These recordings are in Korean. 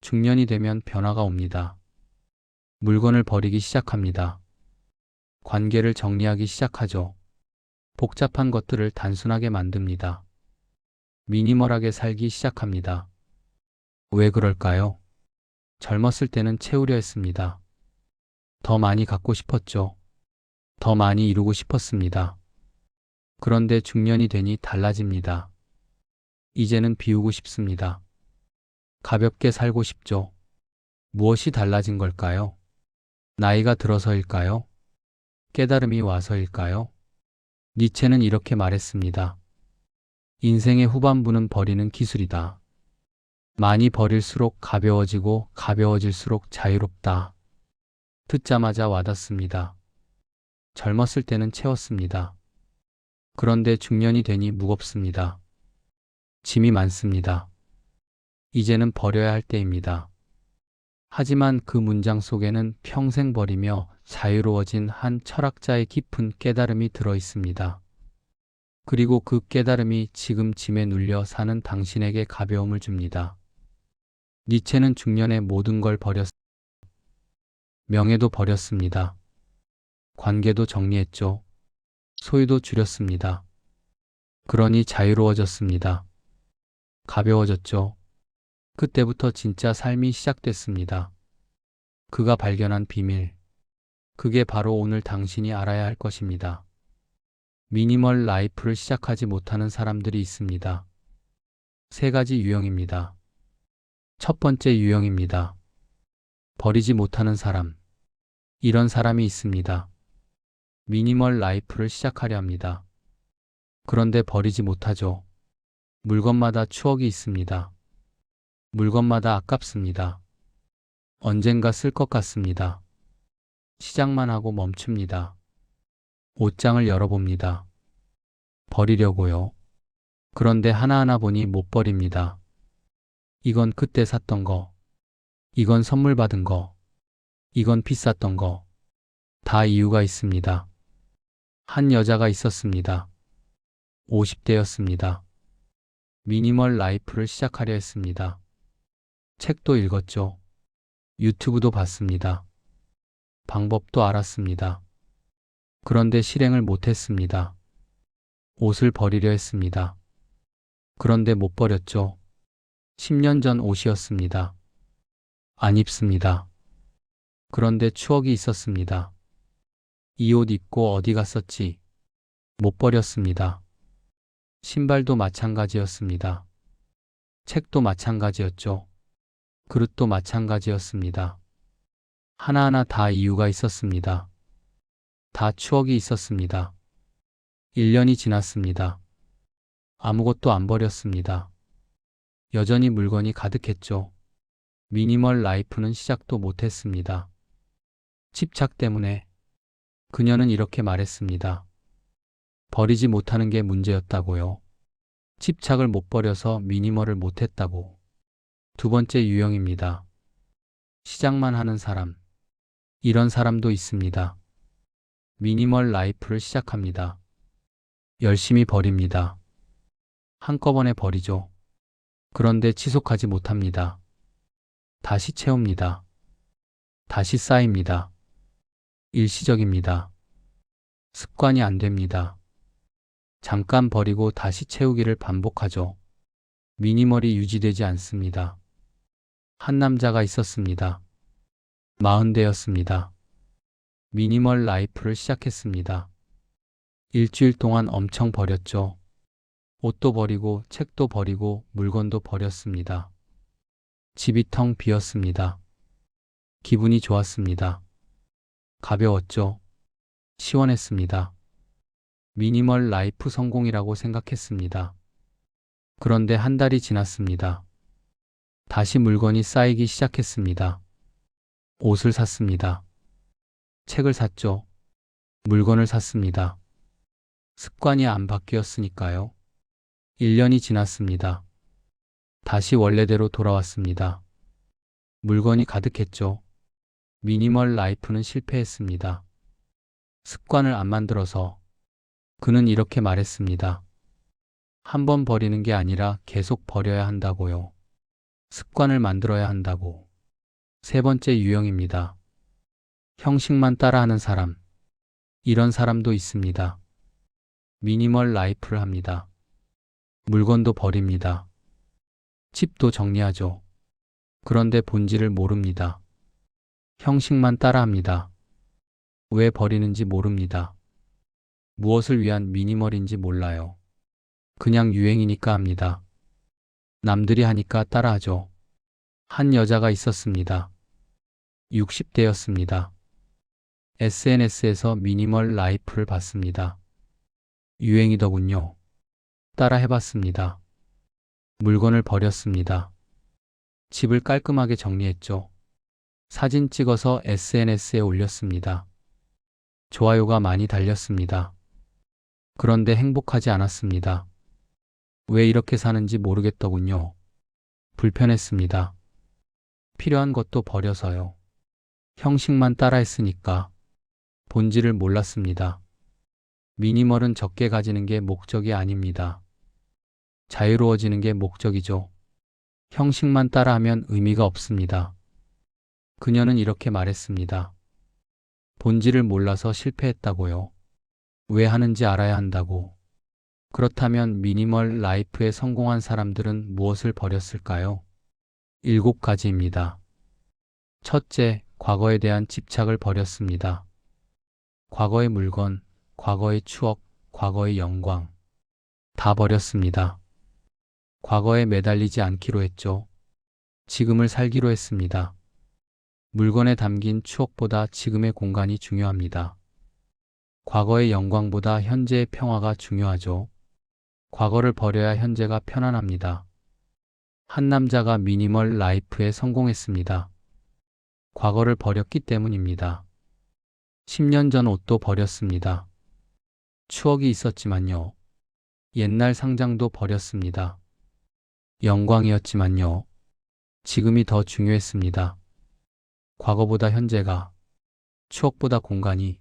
중년이 되면 변화가 옵니다. 물건을 버리기 시작합니다. 관계를 정리하기 시작하죠. 복잡한 것들을 단순하게 만듭니다. 미니멀하게 살기 시작합니다. 왜 그럴까요? 젊었을 때는 채우려 했습니다. 더 많이 갖고 싶었죠. 더 많이 이루고 싶었습니다. 그런데 중년이 되니 달라집니다. 이제는 비우고 싶습니다. 가볍게 살고 싶죠. 무엇이 달라진 걸까요? 나이가 들어서일까요? 깨달음이 와서일까요? 니체는 이렇게 말했습니다. 인생의 후반부는 버리는 기술이다. 많이 버릴수록 가벼워지고 가벼워질수록 자유롭다. 듣자마자 와닿습니다. 젊었을 때는 채웠습니다. 그런데 중년이 되니 무겁습니다. 짐이 많습니다. 이제는 버려야 할 때입니다. 하지만 그 문장 속에는 평생 버리며 자유로워진 한 철학자의 깊은 깨달음이 들어 있습니다. 그리고 그 깨달음이 지금 짐에 눌려 사는 당신에게 가벼움을 줍니다. 니체는 중년에 모든 걸 버렸습니다. 명예도 버렸습니다. 관계도 정리했죠. 소유도 줄였습니다. 그러니 자유로워졌습니다. 가벼워졌죠. 그때부터 진짜 삶이 시작됐습니다. 그가 발견한 비밀. 그게 바로 오늘 당신이 알아야 할 것입니다. 미니멀 라이프를 시작하지 못하는 사람들이 있습니다. 세 가지 유형입니다. 첫 번째 유형입니다. 버리지 못하는 사람. 이런 사람이 있습니다. 미니멀 라이프를 시작하려 합니다. 그런데 버리지 못하죠. 물건마다 추억이 있습니다. 물건마다 아깝습니다. 언젠가 쓸 것 같습니다. 시작만 하고 멈춥니다. 옷장을 열어봅니다. 버리려고요. 그런데 하나하나 보니 못 버립니다. 이건 그때 샀던 거. 이건 선물 받은 거. 이건 비쌌던 거. 다 이유가 있습니다. 한 여자가 있었습니다. 50대였습니다. 미니멀 라이프를 시작하려 했습니다. 책도 읽었죠. 유튜브도 봤습니다. 방법도 알았습니다. 그런데 실행을 못했습니다. 옷을 버리려 했습니다. 그런데 못 버렸죠. 10년 전 옷이었습니다. 안 입습니다. 그런데 추억이 있었습니다. 이 옷 입고 어디 갔었지? 못 버렸습니다. 신발도 마찬가지였습니다. 책도 마찬가지였죠. 그릇도 마찬가지였습니다. 하나하나 다 이유가 있었습니다. 다 추억이 있었습니다. 1년이 지났습니다. 아무것도 안 버렸습니다. 여전히 물건이 가득했죠. 미니멀 라이프는 시작도 못했습니다. 집착 때문에. 그녀는 이렇게 말했습니다. 버리지 못하는 게 문제였다고요. 집착을 못 버려서 미니멀을 못했다고. 두 번째 유형입니다. 시작만 하는 사람. 이런 사람도 있습니다. 미니멀 라이프를 시작합니다. 열심히 버립니다. 한꺼번에 버리죠. 그런데 지속하지 못합니다. 다시 채웁니다. 다시 쌓입니다. 일시적입니다. 습관이 안 됩니다. 잠깐 버리고 다시 채우기를 반복하죠. 미니멀이 유지되지 않습니다. 한 남자가 있었습니다. 40대였습니다. 미니멀 라이프를 시작했습니다. 일주일 동안 엄청 버렸죠. 옷도 버리고 책도 버리고 물건도 버렸습니다. 집이 텅 비었습니다. 기분이 좋았습니다. 가벼웠죠. 시원했습니다. 미니멀 라이프 성공이라고 생각했습니다. 그런데 한 달이 지났습니다. 다시 물건이 쌓이기 시작했습니다. 옷을 샀습니다. 책을 샀죠. 물건을 샀습니다. 습관이 안 바뀌었으니까요. 1년이 지났습니다. 다시 원래대로 돌아왔습니다. 물건이 가득했죠. 미니멀 라이프는 실패했습니다. 습관을 안 만들어서. 그는 이렇게 말했습니다. 한 번 버리는 게 아니라 계속 버려야 한다고요. 습관을 만들어야 한다고. 세 번째 유형입니다. 형식만 따라하는 사람. 이런 사람도 있습니다. 미니멀 라이프를 합니다. 물건도 버립니다. 집도 정리하죠. 그런데 본질을 모릅니다. 형식만 따라합니다. 왜 버리는지 모릅니다. 무엇을 위한 미니멀인지 몰라요. 그냥 유행이니까 합니다. 남들이 하니까 따라하죠. 한 여자가 있었습니다. 60대였습니다. SNS에서 미니멀 라이프를 봤습니다. 유행이더군요. 따라 해봤습니다. 물건을 버렸습니다. 집을 깔끔하게 정리했죠. 사진 찍어서 SNS에 올렸습니다. 좋아요가 많이 달렸습니다. 그런데 행복하지 않았습니다. 왜 이렇게 사는지 모르겠더군요. 불편했습니다. 필요한 것도 버려서요. 형식만 따라했으니까. 본질을 몰랐습니다. 미니멀은 적게 가지는 게 목적이 아닙니다. 자유로워지는 게 목적이죠. 형식만 따라하면 의미가 없습니다. 그녀는 이렇게 말했습니다. 본질을 몰라서 실패했다고요. 왜 하는지 알아야 한다고. 그렇다면 미니멀 라이프에 성공한 사람들은 무엇을 버렸을까요? 7가지입니다. 첫째, 과거에 대한 집착을 버렸습니다. 과거의 물건, 과거의 추억, 과거의 영광. 다 버렸습니다. 과거에 매달리지 않기로 했죠. 지금을 살기로 했습니다. 물건에 담긴 추억보다 지금의 공간이 중요합니다. 과거의 영광보다 현재의 평화가 중요하죠. 과거를 버려야 현재가 편안합니다. 한 남자가 미니멀 라이프에 성공했습니다. 과거를 버렸기 때문입니다. 10년 전 옷도 버렸습니다. 추억이 있었지만요. 옛날 상장도 버렸습니다. 영광이었지만요. 지금이 더 중요했습니다. 과거보다 현재가, 추억보다 공간이,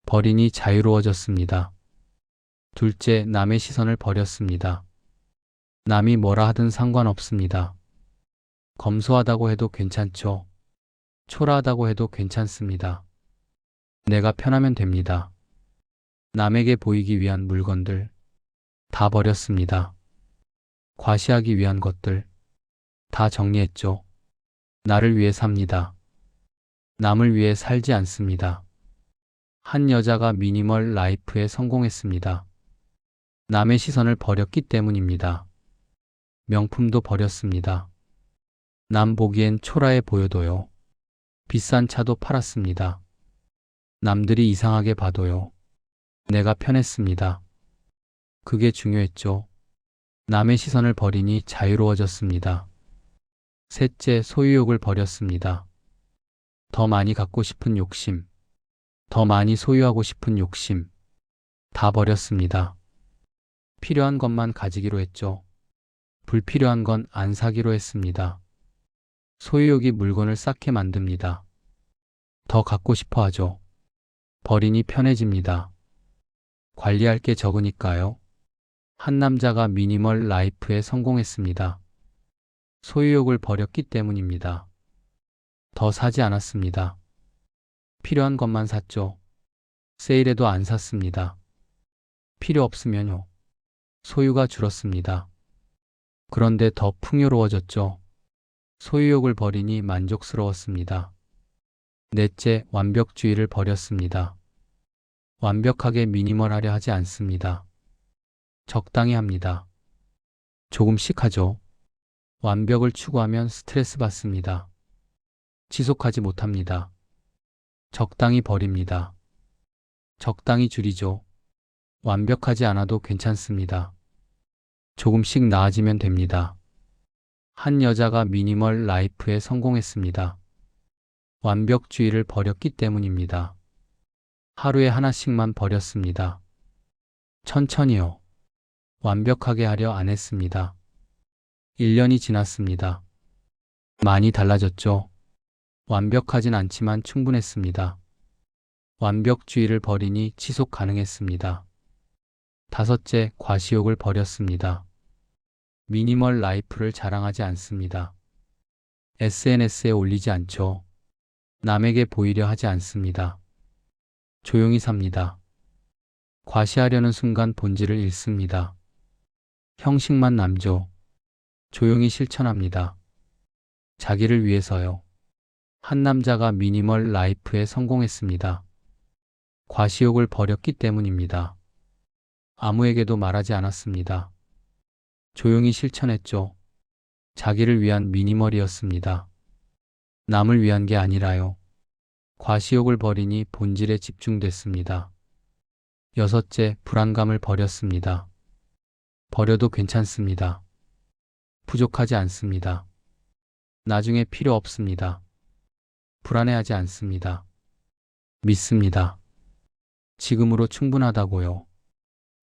버리니 자유로워졌습니다. 둘째, 남의 시선을 버렸습니다. 남이 뭐라 하든 상관없습니다. 검소하다고 해도 괜찮죠. 초라하다고 해도 괜찮습니다. 내가 편하면 됩니다. 남에게 보이기 위한 물건들 다 버렸습니다. 과시하기 위한 것들 다 정리했죠. 나를 위해 삽니다. 남을 위해 살지 않습니다. 한 여자가 미니멀 라이프에 성공했습니다. 남의 시선을 버렸기 때문입니다. 명품도 버렸습니다. 남 보기엔 초라해 보여도요. 비싼 차도 팔았습니다. 남들이 이상하게 봐도요. 내가 편했습니다. 그게 중요했죠. 남의 시선을 버리니 자유로워졌습니다. 셋째, 소유욕을 버렸습니다. 더 많이 갖고 싶은 욕심, 더 많이 소유하고 싶은 욕심, 다 버렸습니다. 필요한 것만 가지기로 했죠. 불필요한 건 안 사기로 했습니다. 소유욕이 물건을 쌓게 만듭니다. 더 갖고 싶어 하죠. 버리니 편해집니다. 관리할 게 적으니까요. 한 남자가 미니멀 라이프에 성공했습니다. 소유욕을 버렸기 때문입니다. 더 사지 않았습니다. 필요한 것만 샀죠. 세일에도 안 샀습니다. 필요 없으면요. 소유가 줄었습니다. 그런데 더 풍요로워졌죠. 소유욕을 버리니 만족스러웠습니다. 넷째, 완벽주의를 버렸습니다. 완벽하게 미니멀하려 하지 않습니다. 적당히 합니다. 조금씩 하죠. 완벽을 추구하면 스트레스 받습니다. 지속하지 못합니다. 적당히 버립니다. 적당히 줄이죠. 완벽하지 않아도 괜찮습니다. 조금씩 나아지면 됩니다. 한 여자가 미니멀 라이프에 성공했습니다. 완벽주의를 버렸기 때문입니다. 하루에 하나씩만 버렸습니다. 천천히요. 완벽하게 하려 안 했습니다. 1년이 지났습니다. 많이 달라졌죠. 완벽하진 않지만 충분했습니다. 완벽주의를 버리니 지속 가능했습니다. 다섯째, 과시욕을 버렸습니다. 미니멀 라이프를 자랑하지 않습니다. SNS에 올리지 않죠. 남에게 보이려 하지 않습니다. 조용히 삽니다. 과시하려는 순간 본질을 잃습니다. 형식만 남죠. 조용히 실천합니다. 자기를 위해서요. 한 남자가 미니멀 라이프에 성공했습니다. 과시욕을 버렸기 때문입니다. 아무에게도 말하지 않았습니다. 조용히 실천했죠. 자기를 위한 미니멀이었습니다. 남을 위한 게 아니라요. 과시욕을 버리니 본질에 집중됐습니다. 여섯째, 불안감을 버렸습니다. 버려도 괜찮습니다. 부족하지 않습니다. 나중에 필요 없습니다. 불안해하지 않습니다. 믿습니다. 지금으로 충분하다고요.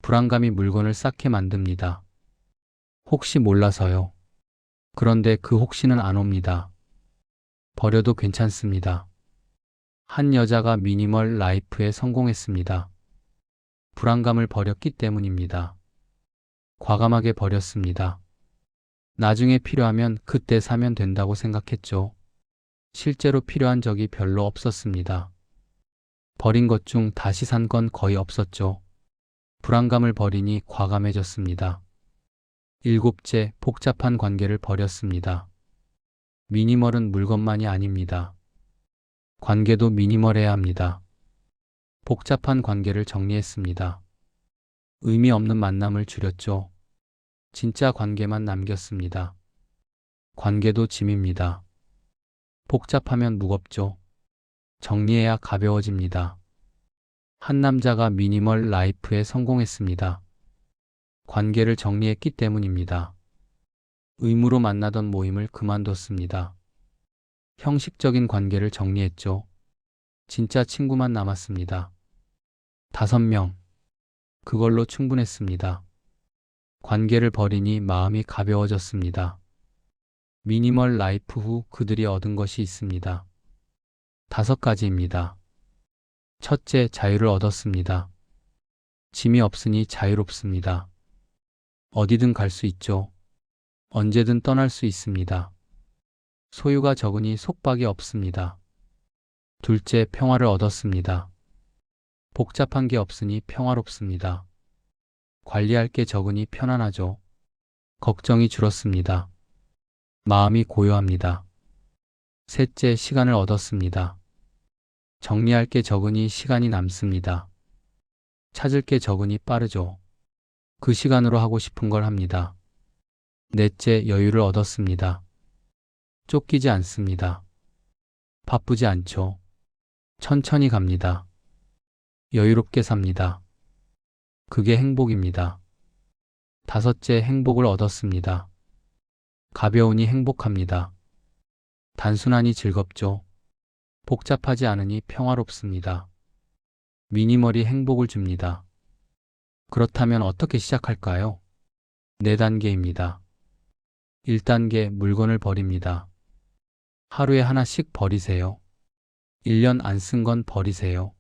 불안감이 물건을 쌓게 만듭니다. 혹시 몰라서요. 그런데 그 혹시는 안 옵니다. 버려도 괜찮습니다. 한 여자가 미니멀 라이프에 성공했습니다. 불안감을 버렸기 때문입니다. 과감하게 버렸습니다. 나중에 필요하면 그때 사면 된다고 생각했죠. 실제로 필요한 적이 별로 없었습니다. 버린 것 중 다시 산 건 거의 없었죠. 불안감을 버리니 과감해졌습니다. 일곱째, 복잡한 관계를 버렸습니다. 미니멀은 물건만이 아닙니다. 관계도 미니멀해야 합니다. 복잡한 관계를 정리했습니다. 의미 없는 만남을 줄였죠. 진짜 관계만 남겼습니다. 관계도 짐입니다. 복잡하면 무겁죠. 정리해야 가벼워집니다. 한 남자가 미니멀 라이프에 성공했습니다. 관계를 정리했기 때문입니다. 의무로 만나던 모임을 그만뒀습니다. 형식적인 관계를 정리했죠. 진짜 친구만 남았습니다. 5명. 그걸로 충분했습니다. 관계를 버리니 마음이 가벼워졌습니다. 미니멀 라이프 후 그들이 얻은 것이 있습니다. 5가지입니다. 첫째, 자유를 얻었습니다. 짐이 없으니 자유롭습니다. 어디든 갈 수 있죠. 언제든 떠날 수 있습니다. 소유가 적으니 속박이 없습니다. 둘째, 평화를 얻었습니다. 복잡한 게 없으니 평화롭습니다. 관리할 게 적으니 편안하죠. 걱정이 줄었습니다. 마음이 고요합니다. 셋째, 시간을 얻었습니다. 정리할 게 적으니 시간이 남습니다. 찾을 게 적으니 빠르죠. 그 시간으로 하고 싶은 걸 합니다. 넷째, 여유를 얻었습니다. 쫓기지 않습니다. 바쁘지 않죠. 천천히 갑니다. 여유롭게 삽니다. 그게 행복입니다. 5째, 행복을 얻었습니다. 가벼우니 행복합니다. 단순하니 즐겁죠. 복잡하지 않으니 평화롭습니다. 미니멀이 행복을 줍니다. 그렇다면 어떻게 시작할까요? 4단계입니다. 1단계, 물건을 버립니다. 하루에 하나씩 버리세요. 1년 안 쓴 건 버리세요.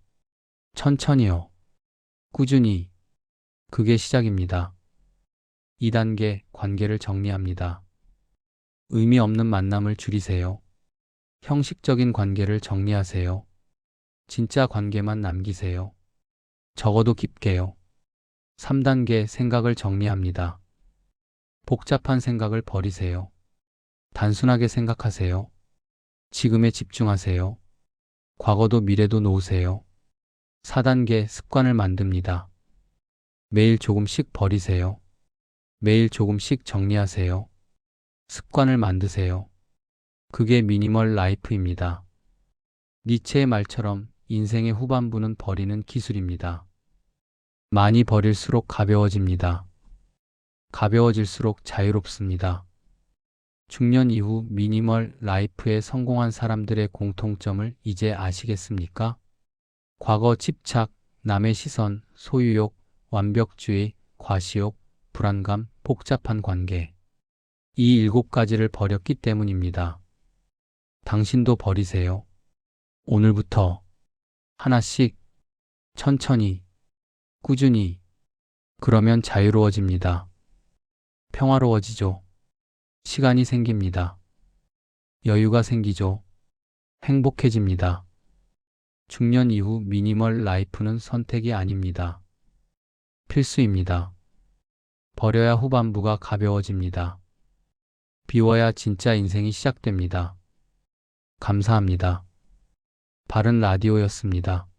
천천히요. 꾸준히. 그게 시작입니다. 2단계, 관계를 정리합니다. 의미 없는 만남을 줄이세요. 형식적인 관계를 정리하세요. 진짜 관계만 남기세요. 적어도 깊게요. 3단계, 생각을 정리합니다. 복잡한 생각을 버리세요. 단순하게 생각하세요. 지금에 집중하세요. 과거도 미래도 놓으세요. 4단계, 습관을 만듭니다. 매일 조금씩 버리세요. 매일 조금씩 정리하세요. 습관을 만드세요. 그게 미니멀 라이프입니다. 니체의 말처럼 인생의 후반부는 버리는 기술입니다. 많이 버릴수록 가벼워집니다. 가벼워질수록 자유롭습니다. 중년 이후 미니멀 라이프에 성공한 사람들의 공통점을 이제 아시겠습니까? 과거 집착, 남의 시선, 소유욕, 완벽주의, 과시욕, 불안감, 복잡한 관계. 이 7가지를 버렸기 때문입니다. 당신도 버리세요. 오늘부터 하나씩, 천천히, 꾸준히. 그러면 자유로워집니다. 평화로워지죠. 시간이 생깁니다. 여유가 생기죠. 행복해집니다. 중년 이후 미니멀 라이프는 선택이 아닙니다. 필수입니다. 버려야 후반부가 가벼워집니다. 비워야 진짜 인생이 시작됩니다. 감사합니다. 바른 라디오였습니다.